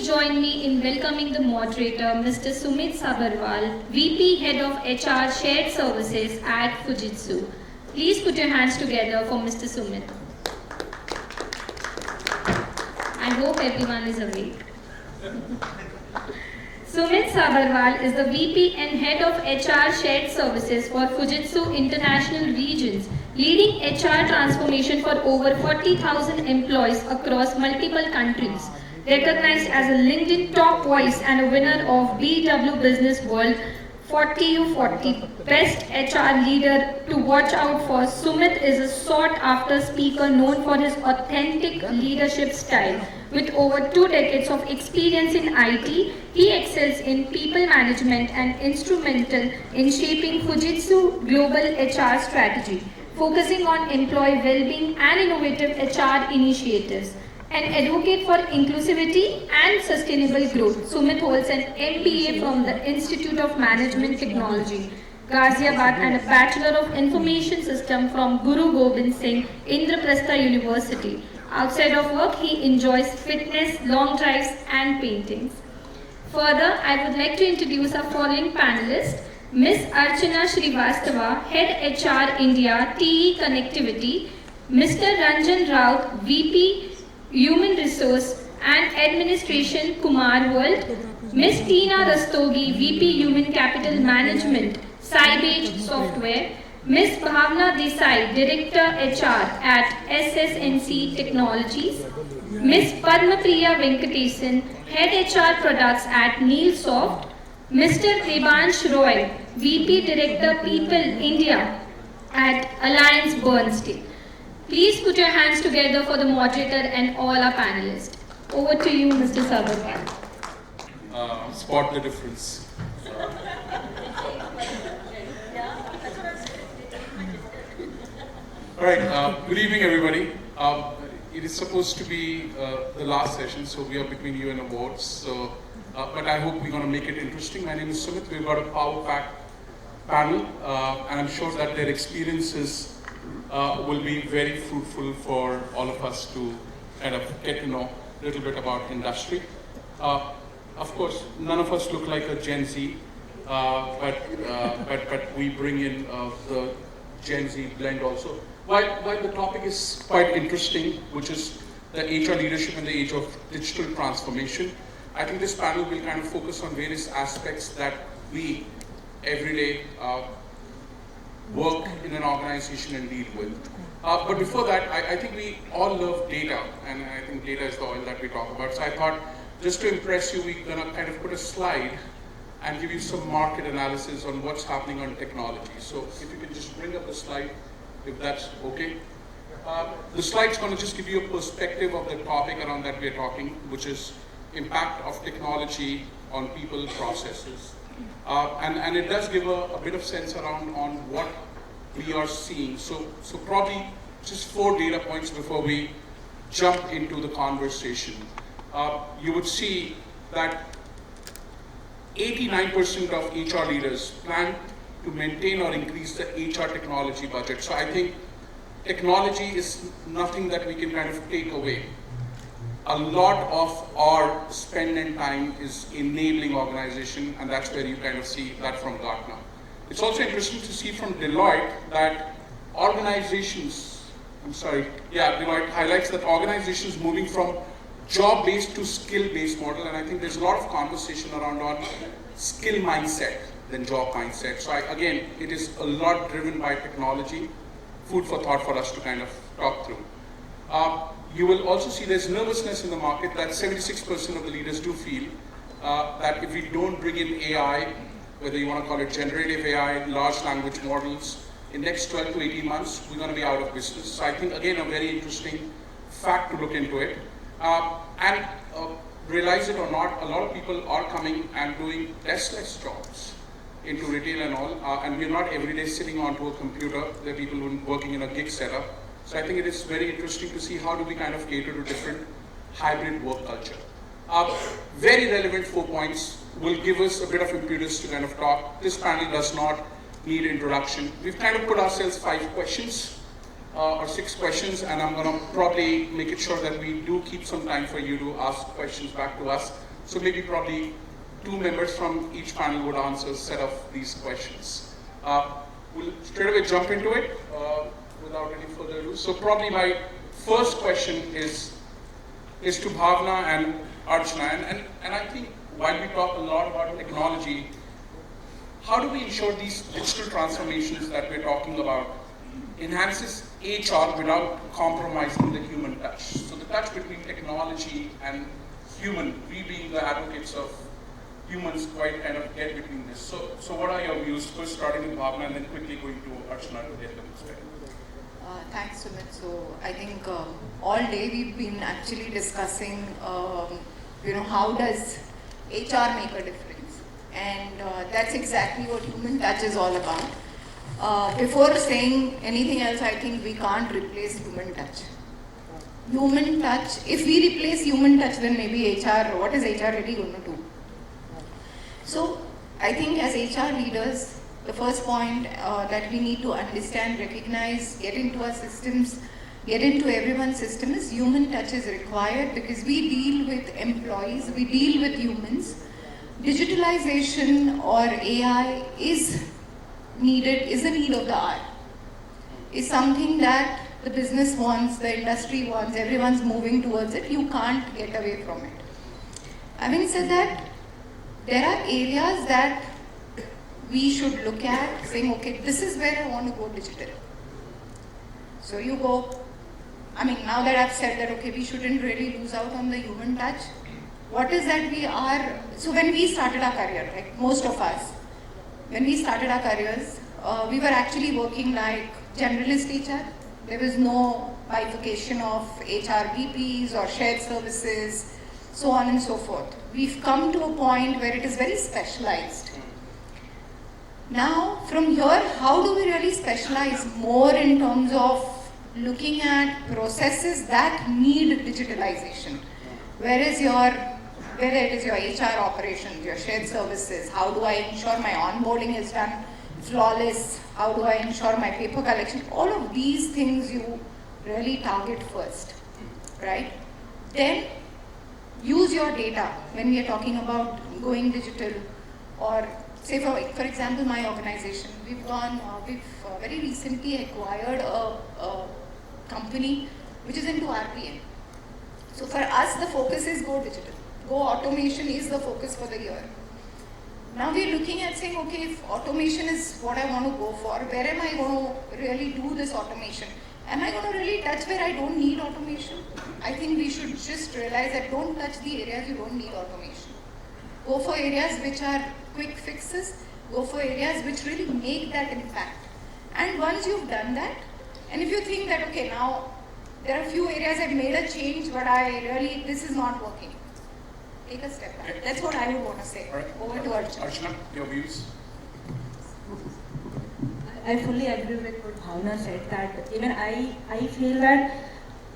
join me in welcoming the moderator, Mr. Sumit Sabharwal, VP Head of HR Shared Services at Fujitsu. Please put your hands together for Mr. Sumit. I hope everyone is awake. Sumit Sabharwal is the VP and Head of HR Shared Services for Fujitsu International Regions, leading HR transformation for over 40,000 employees across multiple countries. Recognized as a LinkedIn top voice and a winner of BW Business World 40U40 Best HR Leader to watch out for, Sumit is a sought-after speaker known for his authentic leadership style. With over 2 decades of experience in IT, he excels in people management and instrumental in shaping Fujitsu global HR strategy, focusing on employee well-being and innovative HR initiatives. An advocate for inclusivity and sustainable growth, Sumit holds an MBA from the Institute of Management Technology, Ghaziabad, and a Bachelor of Information System from Guru Gobind Singh, Indraprastha University. Outside of work, he enjoys fitness, long drives, and paintings. Further, I would like to introduce our following panelists: Ms. Archana Srivastava, Head HR India, TE Connectivity; Mr. Ranjan Rout, VP Human Resource and Administration, Kumar World; Ms. Rastogi, VP Human Capital Management, Cybage Software; Ms. Bhavna Desai, Director HR at SS&C Technologies; Ms. Padma Priya Venkatesan, Head HR Products at Neilsoft; Mr. Debansh, VP Director People India at AllianceBernstein. Please put your hands together for the moderator and all our panelists. Over to you, Mr. Sabharwal. Spot the difference. All right, good evening, everybody. It is supposed to be the last session, so we are between you and awards. So, but I hope we're going to make it interesting. My name is Sumit. We've got a power-packed panel, and I'm sure that their experiences will be very fruitful for all of us to kind of get to know a little bit about industry. Of course, none of us look like a Gen Z, but we bring in the Gen Z blend also. While the topic is quite interesting, which is the HR leadership in the age of digital transformation, I think this panel will kind of focus on various aspects that we every day work in an organization and deal with. But before that, I think we all love data, and I think data is the oil that we talk about. So I thought, just to impress you, we're going to kind of put a slide and give you some market analysis on what's happening on technology. So if you can just bring up the slide, if that's okay. The slide's going to just give you a perspective of the topic around that we're talking, which is impact of technology on people, processes. And it does give a bit of sense around on what we are seeing. So probably just 4 data points before we jump into the conversation. You would see that 89% of HR leaders plan to maintain or increase the HR technology budget. So I think technology is nothing that we can kind of take away. A lot of our spend and time is enabling organization, and that's where you kind of see that from Gartner. It's also interesting to see from Deloitte that Deloitte highlights that organizations moving from job-based to skill-based model, and I think there's a lot of conversation around on skill mindset than job mindset. So again, it is a lot driven by technology, food for thought for us to kind of talk through. You will also see there's nervousness in the market that 76% of the leaders do feel that if we don't bring in AI, whether you want to call it generative AI, large language models, in next 12 to 18 months, we're going to be out of business. So I think, again, a very interesting fact to look into it. Realize it or not, a lot of people are coming and doing deskless jobs into retail and all, and we're not every day sitting onto a computer. There are people working in a gig setup. So I think it is very interesting to see how do we kind of cater to different hybrid work culture. Very relevant 4 points will give us a bit of impetus to kind of talk. This panel does not need introduction. We've kind of put ourselves 5 questions or 6 questions, and I'm going to probably make it sure that we do keep some time for you to ask questions back to us. So maybe probably 2 members from each panel would answer a set of these questions. We'll straight away jump into it without any further ado. So probably my first question is to Bhavna and Archana, and I think while we talk a lot about technology, how do we ensure these digital transformations that we're talking about enhances HR without compromising the human touch? So the touch between technology and human, we being the advocates of humans, quite kind of get between this. So what are your views? First starting with Bhavna and then quickly going to Archana to get them started. Thanks, Sumit. So I think all day we've been actually discussing, how does HR make a difference? And that's exactly what human touch is all about. Before saying anything else, I think we can't replace human touch. Human touch, if we replace human touch, then maybe HR, what is HR really going to do? So I think as HR leaders, the first point that we need to understand, recognize, get into our systems, get into everyone's system is human touch is required, because we deal with employees, we deal with humans. Digitalization or AI is needed, is a need of the hour. Is something that the business wants, the industry wants, everyone's moving towards it. You can't get away from it. Having said that, there are areas that we should look at saying, okay, this is where I want to go digital. So you go, now that I've said that, okay, we shouldn't really lose out on the human touch. What is that we are, so when we started our career, like most of us, when we started our careers, we were actually working like generalist HR. There was no bifurcation of HR VPs or shared services, so on and so forth. We've come to a point where it is very specialized. Now, from here, how do we really specialize more in terms of looking at processes that need digitalization? Whether it is your HR operations, your shared services, how do I ensure my onboarding is done flawless? How do I ensure my paper collection? All of these things you really target first, right? Then use your data when we are talking about going digital, or say for example, my organization, we've very recently acquired a company which is into RPM. So for us, the focus is go digital. Go automation is the focus for the year. Now we're looking at saying, okay, if automation is what I want to go for, where am I going to really do this automation? Am I going to really touch where I don't need automation? I think we should just realize that don't touch the areas you don't need automation. Go for areas which are quick fixes. Go for areas which really make that impact. And once you've done that, and if you think that, okay, now there are a few areas I've made a change, but this is not working. Take a step back. That's what I would want to say. Right. Over to Archana. Archana, your views? I fully agree with what Bhavna said, that even I feel that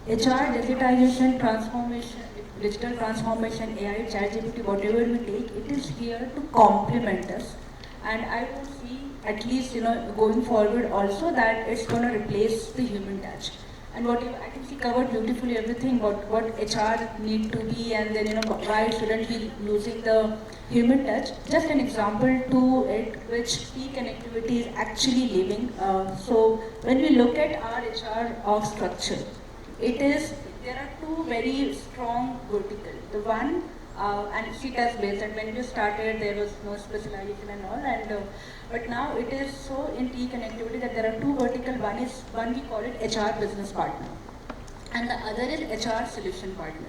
HR, digitization, transformation, digital transformation, AI, ChatGPT, whatever we take, it is here to complement us. And I will see, at least, going forward also, that it's going to replace the human touch. And whatever, I think she covered beautifully everything, what HR need to be, and then, why shouldn't we losing the human touch. Just an example to it, which e-connectivity is actually living. So when we look at our HR org structure, there are two very strong vertical. The one, and she does based, and when we started there was no specialization and all, but now it is so in e-connectivity that there are two vertical. One we call it HR business partner, and the other is HR solution partner.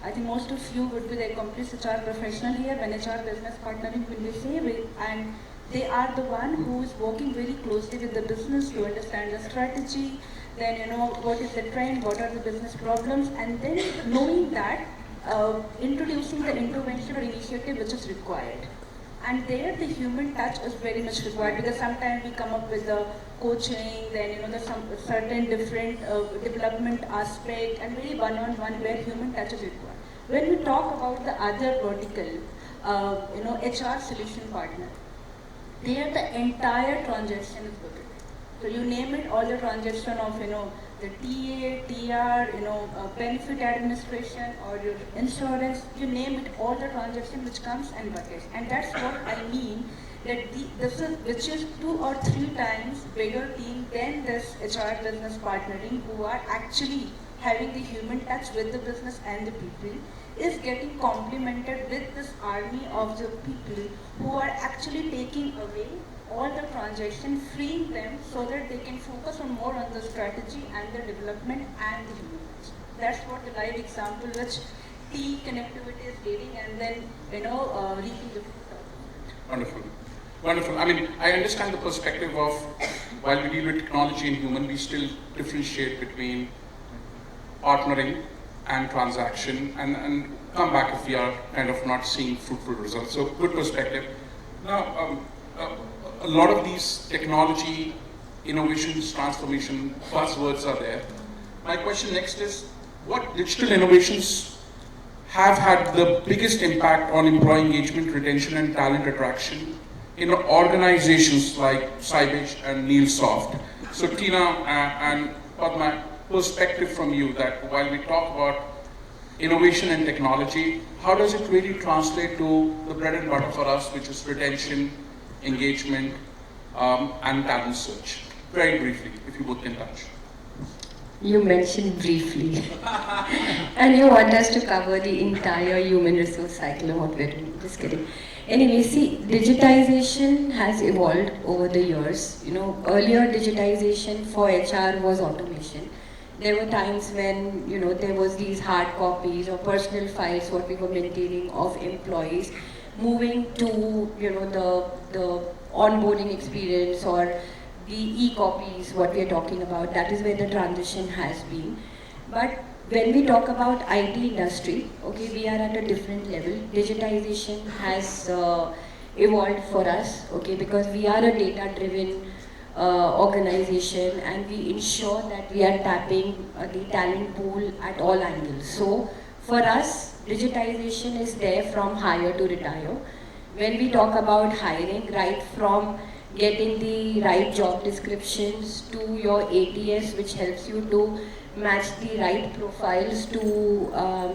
I think most of you would be the accomplished HR professional here. When HR business partnering, when we say, and they are the one who is working very closely with the business to understand the strategy, then what is the trend, what are the business problems, and then knowing that, introducing the intervention or initiative which is required. And there the human touch is very much required, because sometimes we come up with the coaching, then there's some certain different development aspect, and very one-on-one where human touch is required. When we talk about the other vertical, HR solution partner, there the entire transaction is looked at. So you name it, all the transaction of the TA, TR, benefit administration or your insurance, you name it, all the transaction which comes and buckets. And that's what I mean, that which is 2 or 3 times bigger team than this HR business partnering, who are actually having the human touch with the business and the people, is getting complemented with this army of the people who are actually taking away all the transactions, freeing them so that they can focus on more on the strategy and the development and the human touch. That's what the live example which T connectivity is leading, and then reaping the fruit of it. Wonderful. Wonderful. I mean, I understand the perspective of while we deal with technology and human, we still differentiate between partnering and transaction, and come back if we are kind of not seeing fruitful results. So good perspective. Now, a lot of these technology, innovations, transformation buzzwords are there. My question next is, what digital innovations have had the biggest impact on employee engagement, retention, and talent attraction in organizations like Cybage and Neilsoft? So Tina and Padma, perspective from you, that while we talk about innovation and technology, how does it really translate to the bread and butter for us, which is retention, engagement, and talent search? Very briefly, if you both can touch. You mentioned briefly, and you want us to cover the entire human resource cycle of what we're doing. Just kidding. Anyway, see, digitization has evolved over the years. Earlier digitization for HR was automation. There were times when, there was these hard copies or personal files what we were maintaining of employees, moving to, the onboarding experience or the e-copies, what we are talking about. That is where the transition has been. But when we talk about IT industry, okay, we are at a different level. Digitization has evolved for us, okay, because we are a data-driven organization, and we ensure that we are tapping the talent pool at all angles. So for us, digitization is there from hire to retire. When we talk about hiring, right from getting the right job descriptions to your ATS, which helps you to match the right profiles to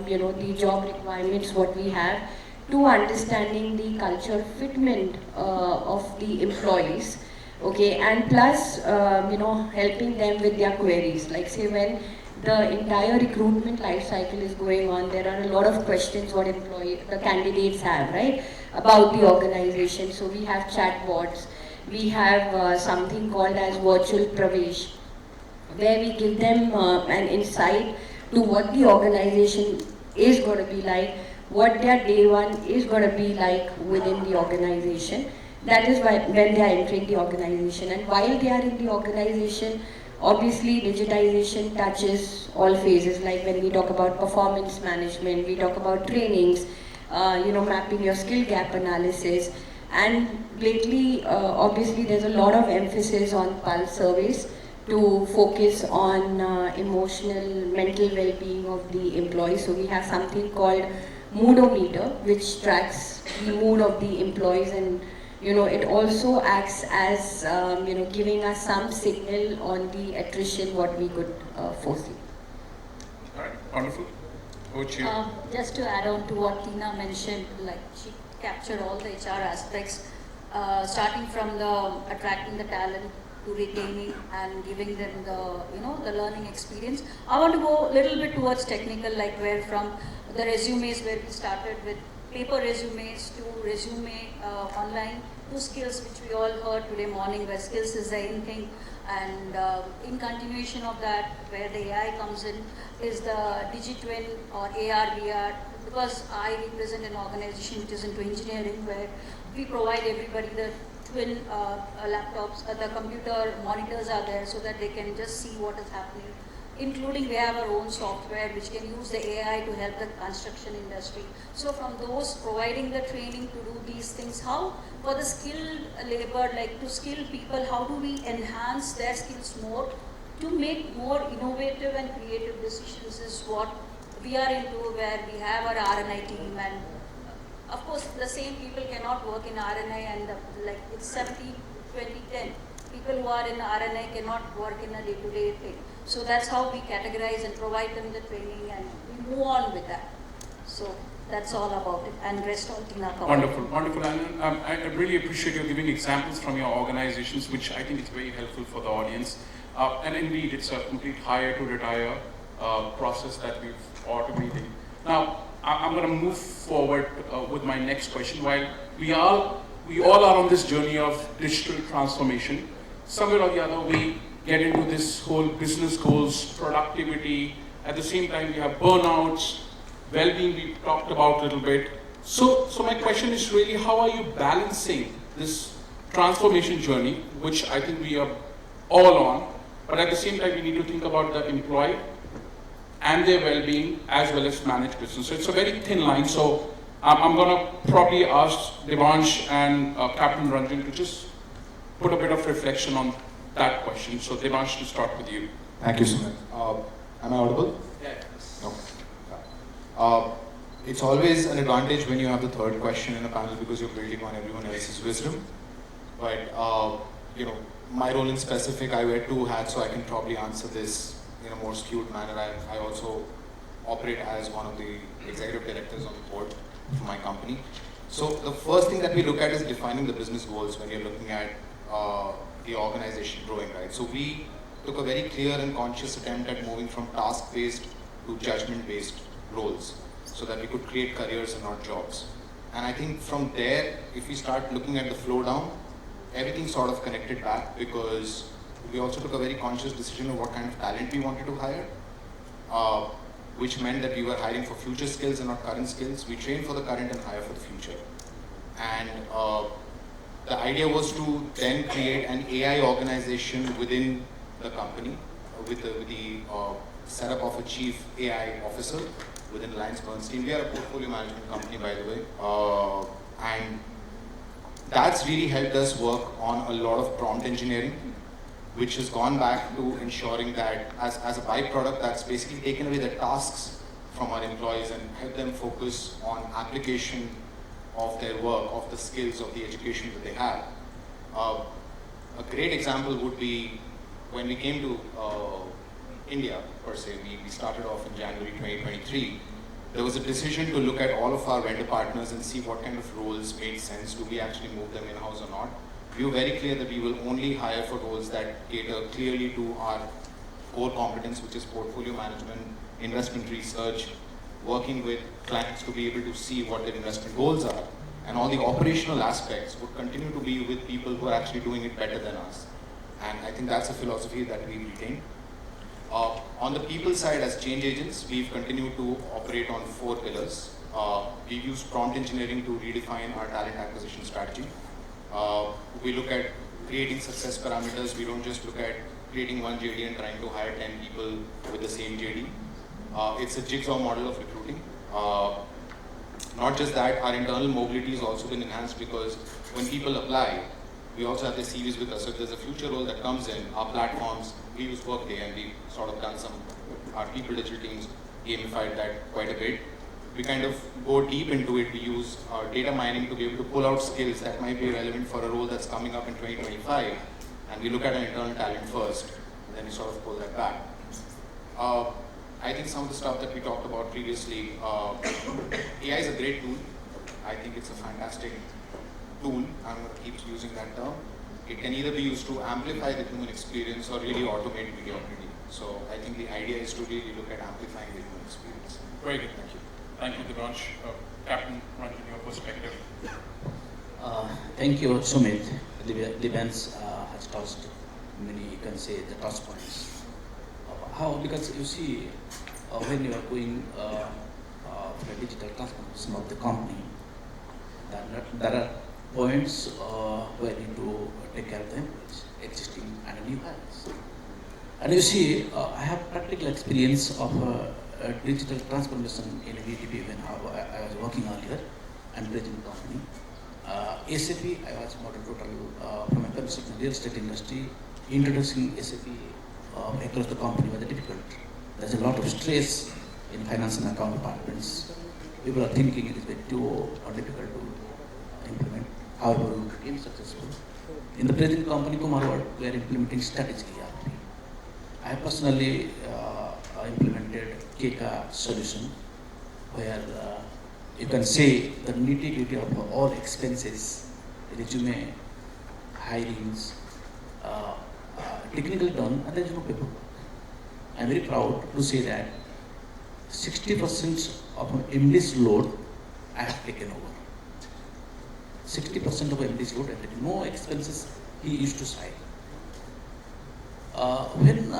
the job requirements what we have, to understanding the culture fitment of the employees. Okay, and plus, helping them with their queries. Like say when the entire recruitment life cycle is going on, there are a lot of questions what the candidates have, right, about the organization. So we have chatbots, we have something called as virtual pravesh, where we give them an insight to what the organization is going to be like, what their day one is going to be like within the organization. That is why when they are entering the organization, and while they are in the organization, obviously digitization touches all phases. Like when we talk about performance management, we talk about trainings, mapping your skill gap analysis, and lately obviously there's a lot of emphasis on pulse surveys to focus on emotional, mental well-being of the employees. So we have something called Moodometer, which tracks the mood of the employees, and it also acts as, giving us some signal on the attrition, what we could foresee. All right, wonderful. Over to you. Just to add on to what Tina mentioned, like she captured all the HR aspects, starting from the attracting the talent to retaining and giving them the learning experience. I want to go a little bit towards technical, like where from the resumes where we started with paper resumes to resume online, to skills which we all heard today morning, where skills is the in thing, and in continuation of that, where the AI comes in, is the DigiTwin or AR, VR, because I represent an organization which is into engineering, where we provide everybody the twin laptops, the computer monitors are there so that they can just see what is happening. Including we have our own software which can use the AI to help the construction industry. So from those providing the training to do these things, how for the skilled labor, like to skilled people, how do we enhance their skills more to make more innovative and creative decisions is what we are into, where we have our R&I team, and of course the same people cannot work in R&I, and like it's 70, 20, 10. People who are in R&I cannot work in a day-to-day thing. So that's how we categorize and provide them the training, and we move on with that. So that's all about it, and rest all Tina covered. Wonderful, wonderful. And I really appreciate you giving examples from your organizations, which I think is very helpful for the audience. And indeed, it's a complete hire to retire process that we've automated. Now, I'm going to move forward with my next question. While we all are on this journey of digital transformation, somewhere or the other, we get into this whole business goals, productivity. At the same time, we have burnouts, well-being we talked about a little bit. So my question is really, how are you balancing this transformation journey, which I think we are all on, but at the same time we need to think about the employee and their well-being as well as manage business. So it's a very thin line. So I'm going to probably ask Debansh and Captain Ranjan to just put a bit of reflection on that question. So Debansh, to start with you. Thank you, Sumit. Am I audible? Yes. No. It's always an advantage when you have the third question in a panel because you're building on everyone else's wisdom. But my role in specific, I wear two hats, so I can probably answer this in a more skewed manner. I also operate as one of the executive directors on the board for my company. So the first thing that we look at is defining the business goals when you're looking at the organization growing, right? So we took a very clear and conscious attempt at moving from task-based to judgment-based roles so that we could create careers and not jobs. And I think from there, if we start looking at the flow down, everything sort of connected back because we also took a very conscious decision of what kind of talent we wanted to hire, which meant that we were hiring for future skills and not current skills. We train for the current and hire for the future. And the idea was to then create an AI organization within the company with the setup of a chief AI officer within AllianceBernstein. We are a portfolio management company, by the way. And that's really helped us work on a lot of prompt engineering, which has gone back to ensuring that as a byproduct, that's basically taken away the tasks from our employees and helped them focus on application of their work, of the skills, of the education that they have. A great example would be when we came to India, per se. We started off in January 2023. There was a decision to look at all of our vendor partners and see what kind of roles made sense. Do we actually move them in-house or not? We were very clear that we will only hire for roles that cater clearly to our core competence, which is portfolio management, investment research, working with clients to be able to see what their investment goals are. And all the operational aspects would continue to be with people who are actually doing it better than us. And I think that's a philosophy that we retain. On the people side, as change agents, we've continued to operate on 4 pillars. We've used prompt engineering to redefine our talent acquisition strategy. We look at creating success parameters. We don't just look at creating one JD and trying to hire 10 people with the same JD. It's a jigsaw model of recruiting. Not just that, our internal mobility has also been enhanced because when people apply, we also have their CVs with us. So if there's a future role that comes in, our platforms, we use Workday and we've sort of done our people digital teams gamified that quite a bit. We kind of go deep into it. We use data mining to be able to pull out skills that might be relevant for a role that's coming up in 2025. And we look at an internal talent first, and then we sort of pull that back. I think some of the stuff that we talked about previously, AI is a great tool. I think it's a fantastic tool. I'm going to keep using that term. It can either be used to amplify the human experience or really automate mediocrity. So I think the idea is to really look at amplifying the human experience. Very good, thank you. Thank you, Debansh. Captain, Ranjan, your perspective. Thank you, Sumit. Debansh has touched many, you can say, the touch points. How? Because you see, when you are going for a digital transformation of the company, there are points where you need to take care of the employees, existing and new hires. And you see, I have practical experience of digital transformation in a VTP when I was working earlier and present company. SAP, I was moderator from a consulting real estate industry. Introducing SAP across the company was difficult. There's a lot of stress in finance and account departments. People are thinking it is very too difficult to implement. However, we became successful. In the present company, Kumar, we are implementing strategy ERP. I personally implemented KK solution where you can say the nitty-gritty of all expenses, resume, hirings, technical done, and there is no paperwork. I am very proud to say that 60% of MD's load I have taken over. 60% of MD's load I have taken. No expenses he used to sign. When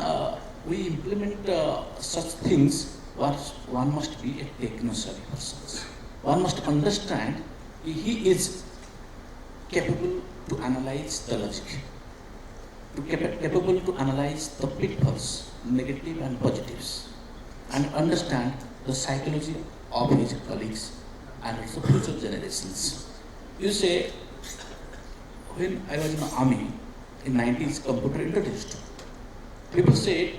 we implement such things, one must be a techno-savvy person. One must understand he is capable to analyze the logic, capable to analyze the pitfalls, negative and positives, and understand the psychology of his colleagues and also future generations. You say, when I was in the army, in 90s, computer introduced. People say,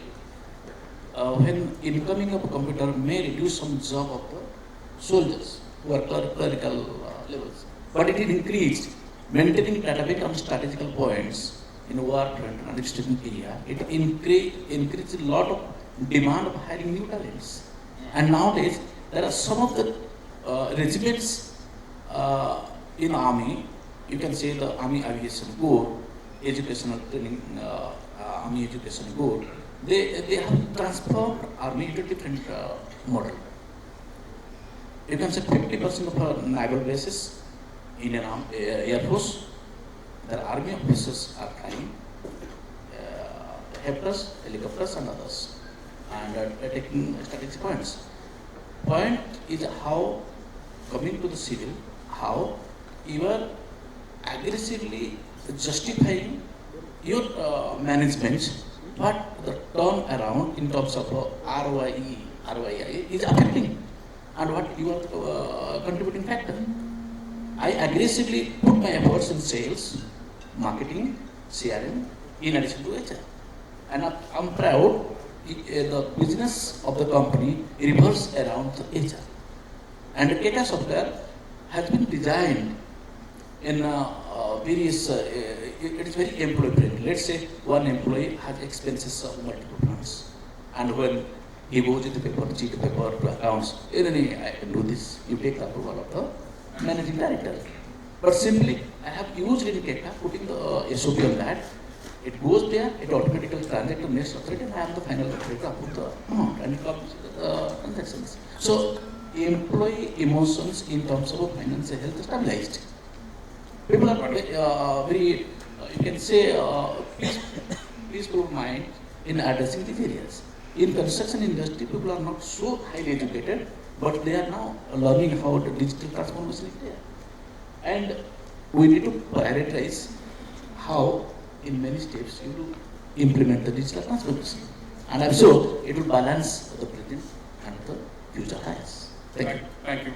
when incoming of a computer may reduce some job of the soldiers who are clerical levels, but it is increased. Maintaining database on strategical points in war front and administration area, it increased a lot of demand of hiring new talents. And nowadays, there are some of the regiments in army, you can say the Army Aviation Corps, educational training, Army Education Corps, they have transformed army into different model. You can say 50% of our naval bases in an air force, the army officers are flying helicopters and others, and taking strategic points. Point is how, coming to the civil, how you are aggressively justifying your management, but the turn around in terms of ROI is affecting, and what you are contributing factor. I aggressively put my efforts in sales, marketing, CRM, in addition to HR. And I'm proud the business of the company revolves around the HR. And the KK software has been designed in various, it is very employee friendly. Let's say one employee has expenses of multiple fronts. And when he goes into paper, cheat paper to accounts, I can do this. You take the approval of the managing director. But simply, I have used in KK, putting the SOP on that. It goes there, it automatically transacts to next authority, and I am the final authority to approve the amount, and it comes with the transactions. So, employee emotions in terms of financial health is stabilized. People are very, you can say, peaceful of mind in addressing these areas. In construction industry, people are not so highly educated, but they are now learning how the digital transformation is there. And we need to prioritize how, in many steps, you will implement the digital transformation. And I'm sure it will balance the present and the future hires. Thank you. Thank you,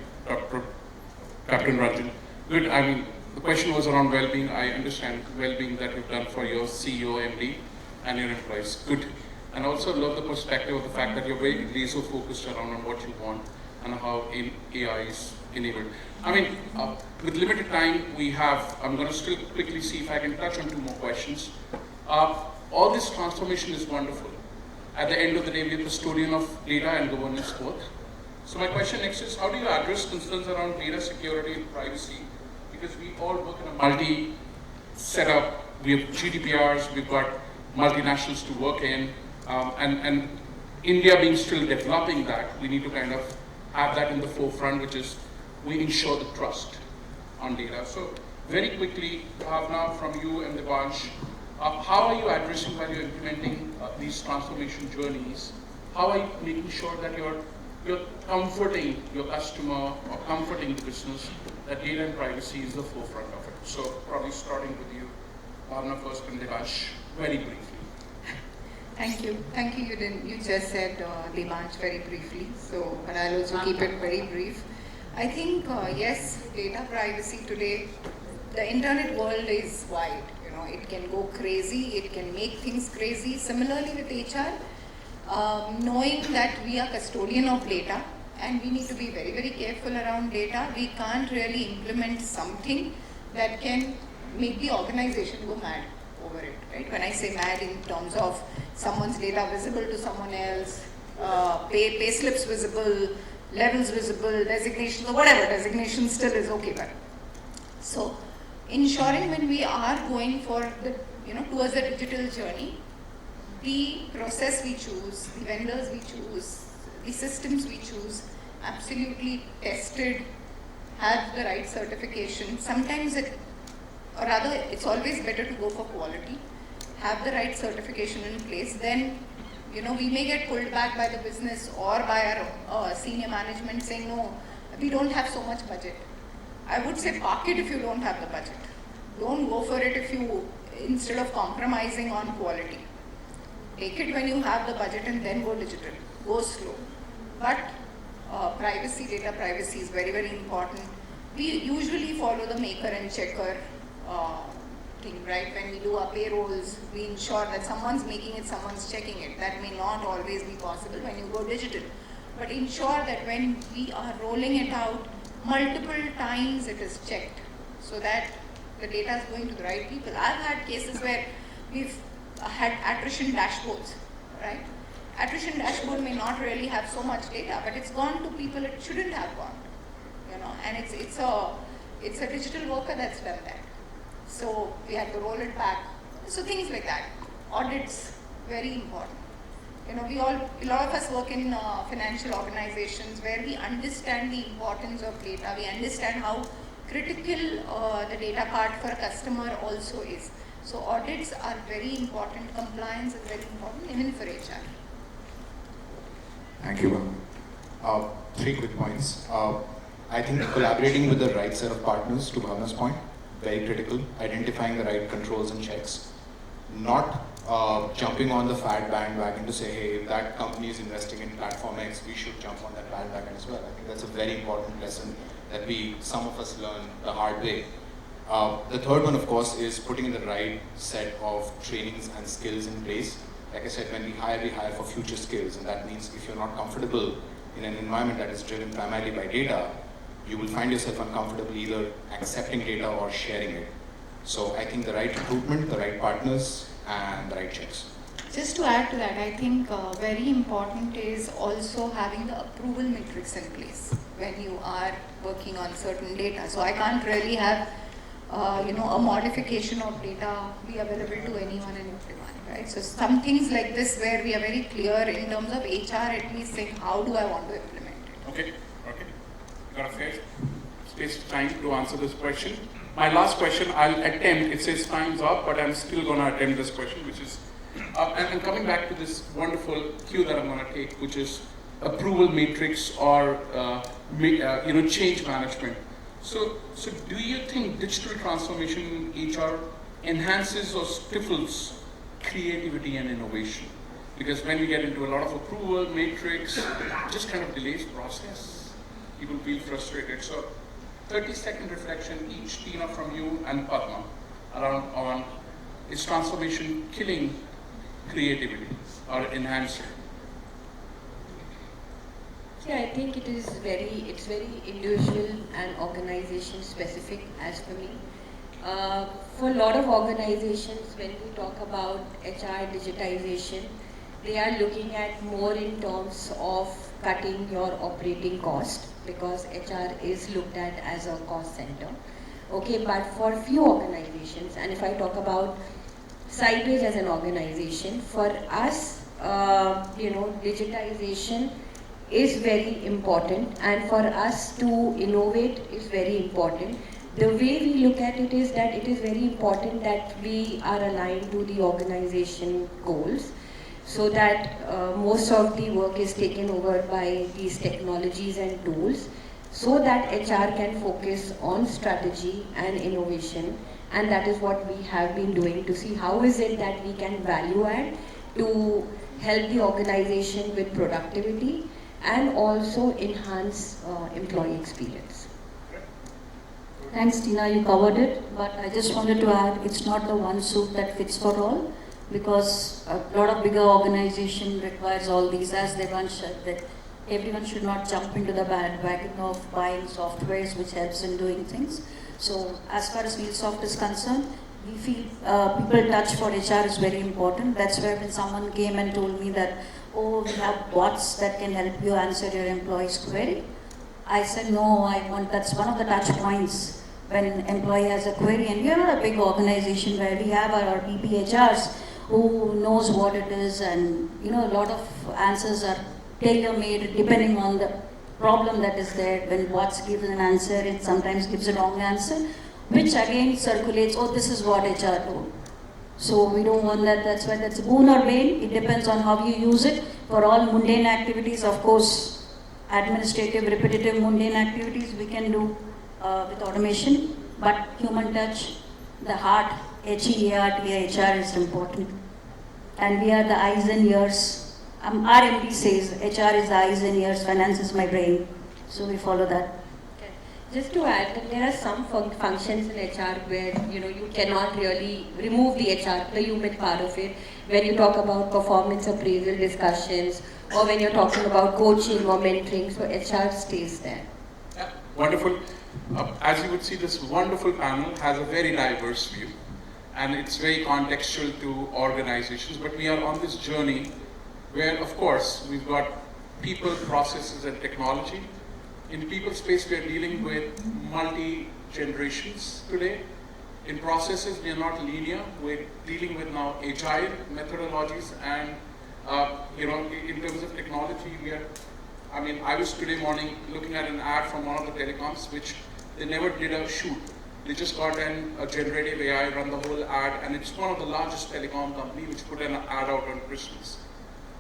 Captain Ranjan. Good. I mean, the question was around well-being. I understand well-being that you've done for your CEO, MD, and your employees. Good. And also love the perspective of the fact that you're very laser focused around on what you want and how AI is enabled. I mean, with limited time we have, I'm going to still quickly see if I can touch on two more questions. All this transformation is wonderful. At the end of the day, we're custodian of data and governance both. So my question next is, how do you address concerns around data security and privacy? Because we all work in a multi-setup, we have GDPRs, we've got multinationals to work in, and India being still developing that, we need to kind of have that in the forefront, which is we ensure the trust on data. So very quickly, Bhavna, from you and Debansh, how are you addressing while you're implementing these transformation journeys? How are you making sure that you're comforting your customer or comforting the business that data and privacy is the forefront of it? So probably starting with you, Bhavna first and Debansh, very briefly. Thank you. Thank you. You just said Debansh very briefly, so but I'll also keep it very brief. I think yes, data privacy today, the internet world is wide. You know, it can go crazy. It can make things crazy. Similarly with HR, knowing that we are custodian of data and we need to be very, very careful around data. We can't really implement something that can make the organization go mad over it, right? When I say mad in terms of someone's data visible to someone else, pay slips visible, levels visible, designations, or whatever, designation still is okay, but. So, ensuring when we are going for the, towards the digital journey, the process we choose, the vendors we choose, the systems we choose, absolutely tested, have the right certification. Sometimes it's always better to go for quality, have the right certification in place, then we may get pulled back by the business or by our senior management saying, no, we don't have so much budget. I would say park it if you don't have the budget. Don't go for it instead of compromising on quality. Take it when you have the budget and then go digital. Go slow. But data privacy is very, very important. We usually follow the maker and checker thing, right? When we do our payrolls, we ensure that someone's making it, someone's checking it. That may not always be possible when you go digital. But ensure that when we are rolling it out, multiple times it is checked so that the data is going to the right people. I've had cases where we've had attrition dashboards, right? Attrition dashboard may not really have so much data, but it's gone to people it shouldn't have gone to, and it's a digital worker that's done that. So we have to roll it back. So things like that. Audits, very important. A lot of us work in financial organizations where we understand the importance of data. We understand how critical the data part for a customer also is. So audits are very important. Compliance is very important, even for HR. Thank you, Bhavna. 3 quick points. I think collaborating with the right set of partners, to Bhavna's point, very critical. Identifying the right controls and checks. Not jumping on the fad bandwagon to say, hey, if that company is investing in platform X, we should jump on that bandwagon as well. I think that's a very important lesson that some of us learn the hard way. The third one, of course, is putting in the right set of trainings and skills in place. Like I said, when we hire for future skills, and that means if you're not comfortable in an environment that is driven primarily by data, you will find yourself uncomfortable either accepting data or sharing it. So I think the right recruitment, the right partners, and the right checks. Just to add to that, I think very important is also having the approval matrix in place when you are working on certain data. So I can't really have a modification of data be available to anyone and everyone, right? So some things like this where we are very clear in terms of HR at least saying how do I want to implement it. Okay. Got a fair space of time to answer this question. My last question, I'll attempt, it says time's up, but I'm still going to attempt this question, which is, and coming back to this wonderful cue that I'm going to take, which is approval matrix or change management. So do you think digital transformation in HR enhances or stifles creativity and innovation? Because when we get into a lot of approval matrix, it just kind of delays process. People feel frustrated. So 30-second reflection each, Tina from you and Padma, around on is transformation killing creativity or enhancing? Yeah, I think it's very individual and organization specific as for me. For a lot of organizations, when we talk about HR digitization, they are looking at more in terms of cutting your operating cost because HR is looked at as a cost center. Okay, but for few organizations, and if I talk about Cybage as an organization, for us, digitization is very important, and for us to innovate is very important. The way we look at it is that it is very important that we are aligned to the organization goals, so that most of the work is taken over by these technologies and tools, so that HR can focus on strategy and innovation, and that is what we have been doing to see how is it that we can value add to help the organization with productivity and also enhance employee experience. Thanks, Tina, you covered it, but I just wanted to add, it's not the one suit that fits for all, because a lot of bigger organization requires all these, as Debansh said, that everyone should not jump into the bandwagon of buying softwares which helps in doing things. So as far as Neilsoft is concerned, we feel people touch for HR is very important. That's where when someone came and told me that, oh, we have bots that can help you answer your employee's query, I said, no, that's one of the touch points when an employee has a query. And we are not a big organization where we have our PPHRs who knows what it is, and a lot of answers are tailor-made depending on the problem that is there. When bots give an answer, it sometimes gives a wrong answer, which again circulates, oh, this is what HR told. So we don't want that. That's why that's boon or bane. It depends on how you use it. For all mundane activities, of course, administrative, repetitive, mundane activities we can do with automation. But human touch, the heart, HEART, HR is important. And we are the eyes and ears. Our MD says HR is the eyes and ears, finance is my brain. So we follow that. Just to add, that there are some functions in HR where you cannot really remove the HR, the human part of it. When you talk about performance appraisal discussions, or when you're talking about coaching or mentoring, so HR stays there. Yeah, wonderful. As you would see, this wonderful panel has a very diverse view, and it's very contextual to organizations. But we are on this journey where, of course, we've got people, processes, and technology. In people space, we are dealing with multi-generations today. In processes, we are not linear. We're dealing with now agile methodologies, and in terms of technology, I was today morning looking at an ad from one of the telecoms, which they never did a shoot. They just got a generative AI, run the whole ad, and it's one of the largest telecom company which put an ad out on Christmas.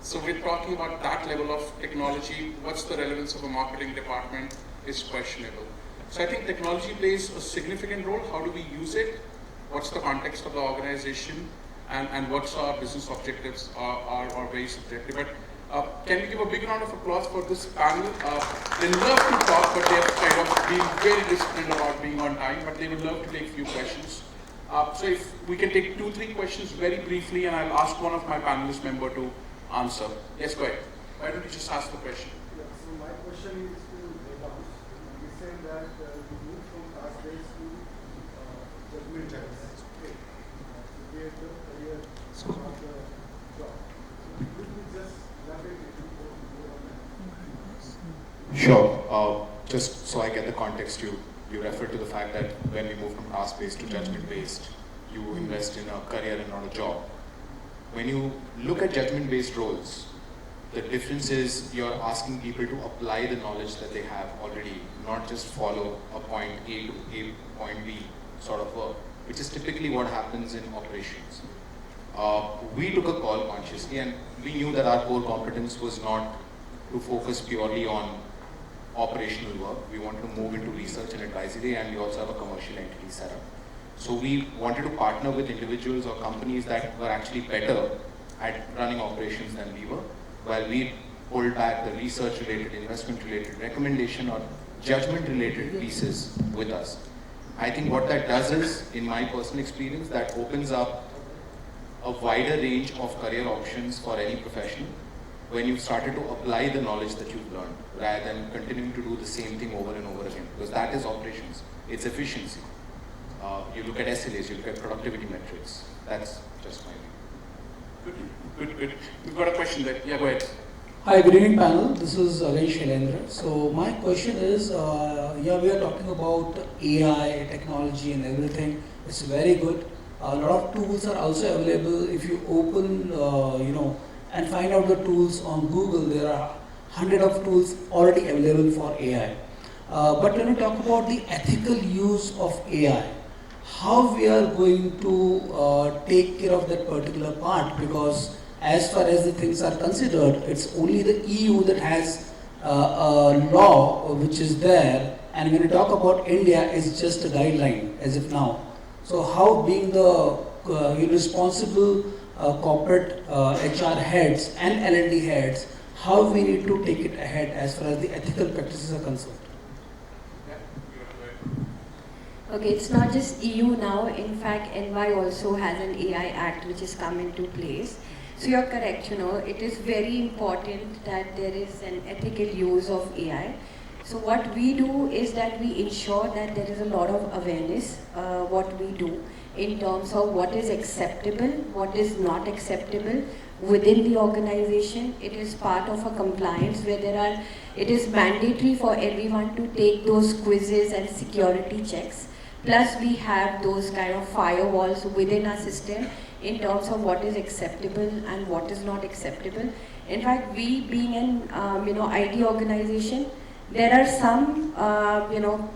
So we're talking about that level of technology. What's the relevance of a marketing department is questionable. So I think technology plays a significant role. How do we use it? What's the context of the organization? And what's our business objectives are very subjective. But can we give a big round of applause for this panel? They love to talk, but they're kind of being very disciplined about being on time, but they would love to take a few questions. So if we can take 2-3 questions very briefly, and I'll ask one of my panelist member to answer. Yes, go ahead. Why don't you just ask the question? Yeah, so my question is to Debansh. You said that you moved from task-based to judgment-based. Okay. To get the career of the job. So could you just elaborate a bit more on that? Sure. Just so I get the context, you refer to the fact that when we move from task-based to judgment-based, you invest in a career and not a job. When you look at judgment-based roles, the difference is you're asking people to apply the knowledge that they have already, not just follow a point A to A, point B sort of work, which is typically what happens in operations. We took a call consciously, and we knew that our core competence was not to focus purely on operational work. We wanted to move into research and advisory, and we also have a commercial entity set up. So we wanted to partner with individuals or companies that were actually better at running operations than we were, while we pulled back the research-related, investment-related, recommendation or judgment-related pieces with us. I think what that does is, in my personal experience, that opens up a wider range of career options for any professional when you've started to apply the knowledge that you've learned, rather than continuing to do the same thing over and over again, because that is operations, it's efficiency. You look at SLAs, you look at productivity metrics. That's just my view. Good. We've got a question there. Yeah, go ahead. Hi, good evening panel. This is again Shailendra. So my question is, we are talking about AI, technology and everything. It's very good. A lot of tools are also available. If you open, and find out the tools on Google, there are hundreds of tools already available for AI. But when we talk about the ethical use of AI, how we are going to take care of that particular part, because as far as the things are considered, it's only the EU that has a law which is there, and when we talk about India, it's just a guideline as of now. So how, being the responsible corporate HR heads and L&D heads, how we need to take it ahead as far as the ethical practices are concerned? Okay, it's not just EU now. In fact, NY also has an AI Act which has come into place. So you're correct, it is very important that there is an ethical use of AI. So what we do is that we ensure that there is a lot of awareness what we do. in terms of what is acceptable, what is not acceptable within the organization. It is part of a compliance where it is mandatory for everyone to take those quizzes and security checks. Plus we have those kind of firewalls within our system in terms of what is acceptable and what is not acceptable. In fact, we being an IT organization, there are some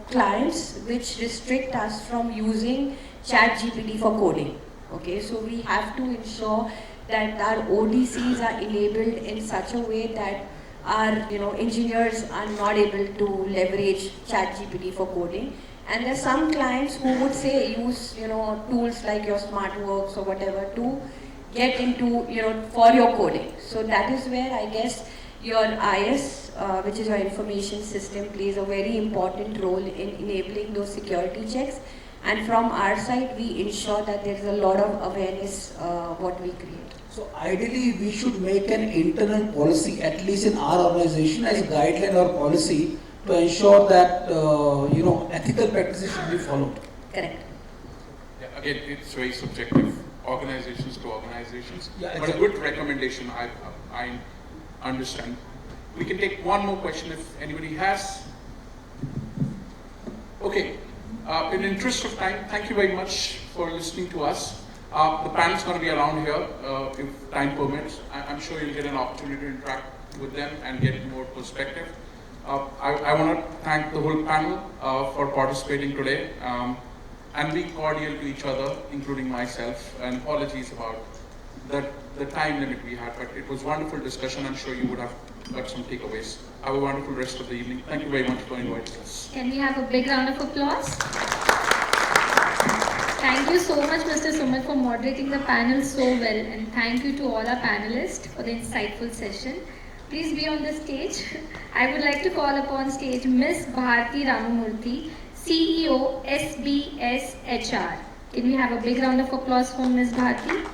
clients which restrict us from using ChatGPT for coding. Okay, so we have to ensure that our ODCs are enabled in such a way that our engineers are not able to leverage ChatGPT for coding. And there are some clients who would say use tools like your SmartWorks or whatever to get into for your coding. So that is where I guess your IS, which is your information system, plays a very important role in enabling those security checks. And from our side, we ensure that there is a lot of awareness what we create. So ideally, we should make an internal policy, at least in our organization, as a guideline or policy to ensure that ethical practices should be followed. Correct. Yeah, again, it's very subjective, organizations to organizations. Yeah, but exactly. a good recommendation, I understand. We can take one more question if anybody has. Okay. In the interest of time, thank you very much for listening to us. The panel's going to be around here if time permits. I'm sure you'll get an opportunity to interact with them and get more perspective. I want to thank the whole panel for participating today and being cordial to each other, including myself. And apologies about the time limit we had, but it was a wonderful discussion. I'm sure you would have got some takeaways. Have a wonderful rest of the evening. Thank you very much for inviting us. Can we have a big round of applause? Thank you so much, Mr. Sumit, for moderating the panel so well, and thank you to all our panelists for the insightful session. Please be on the stage. I would like to call upon stage Ms. Bharti Ramamurthy, CEO SBS HR. Can we have a big round of applause for Ms. Bharti?